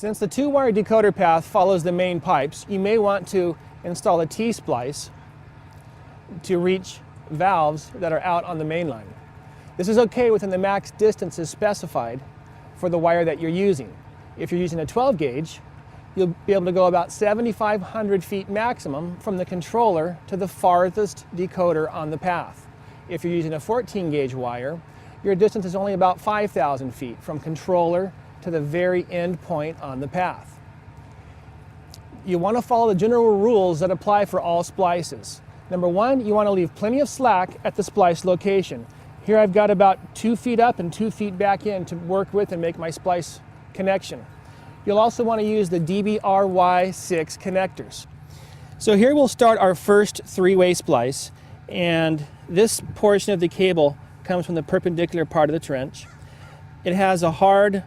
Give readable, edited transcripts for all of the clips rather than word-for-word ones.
Since the two-wire decoder path follows the main pipes, you may want to install a Tee-splice to reach valves that are out on the main line. This is okay within the max distances specified for the wire that you're using. If you're using a 12 gauge, you'll be able to go about 7,500 feet maximum from the controller to the farthest decoder on the path. If you're using a 14 gauge wire, your distance is only about 5,000 feet from controller to the very end point on the path. You want to follow the general rules that apply for all splices. Number one, you want to leave plenty of slack at the splice location. Here I've got about 2 feet up and 2 feet back in to work with and make my splice connection. You'll also want to use the DBRY6 connectors. So here we'll start our first three-way splice, and this portion of the cable comes from the perpendicular part of the trench. It has a hard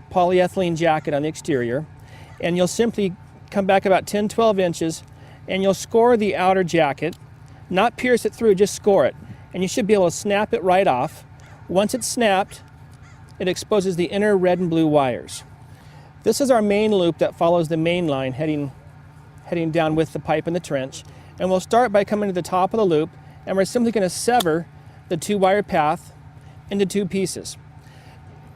polyethylene jacket on the exterior, and you'll simply come back about 10-12 inches and you'll score the outer jacket, not pierce it through, just score it, and you should be able to snap it right off. Once it's snapped, it exposes the inner red and blue wires. This is our main loop that follows the main line heading down with the pipe in the trench, and we'll start by coming to the top of the loop, and we're simply going to sever the two-wire path into two pieces.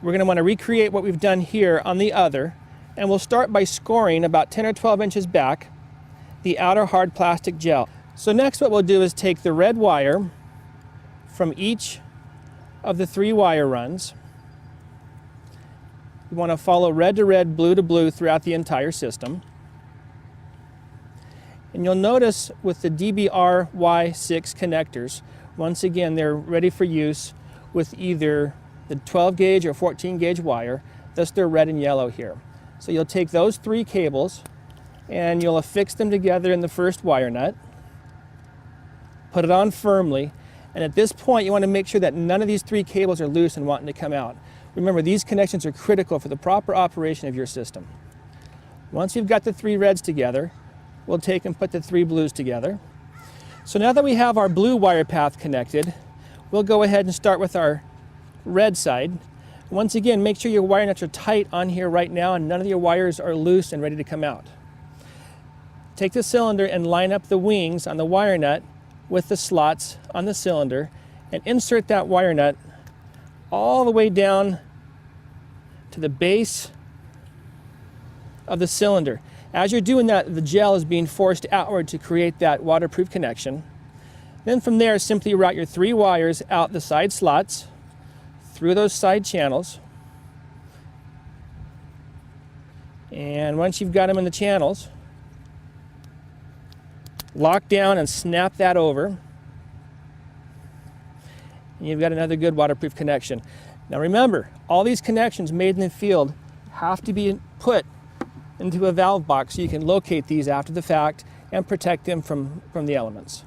We're going to want to recreate what we've done here on the other, and we'll start by scoring about 10 or 12 inches back the outer hard plastic gel. So next what we'll do is take the red wire from each of the three wire runs. You want to follow red to red, blue to blue throughout the entire system. And you'll notice with the DBRY6 connectors, once again they're ready for use with either the 12 gauge or 14 gauge wire, thus they're red and yellow here. So you'll take those three cables and you'll affix them together in the first wire nut, put it on firmly, and at this point you want to make sure that none of these three cables are loose and wanting to come out. Remember, these connections are critical for the proper operation of your system. Once you've got the three reds together, we'll take and put the three blues together. So now that we have our blue wire path connected, we'll go ahead and start with our red side. Once again, make sure your wire nuts are tight on here right now and none of your wires are loose and ready to come out. Take the cylinder and line up the wings on the wire nut with the slots on the cylinder and insert that wire nut all the way down to the base of the cylinder. As you're doing that, the gel is being forced outward to create that waterproof connection. Then from there, simply route your three wires out the side slots, through those side channels. And once you've got them in the channels, lock down and snap that over. And you've got another good waterproof connection. Now remember, all these connections made in the field have to be put into a valve box so you can locate these after the fact and protect them from the elements.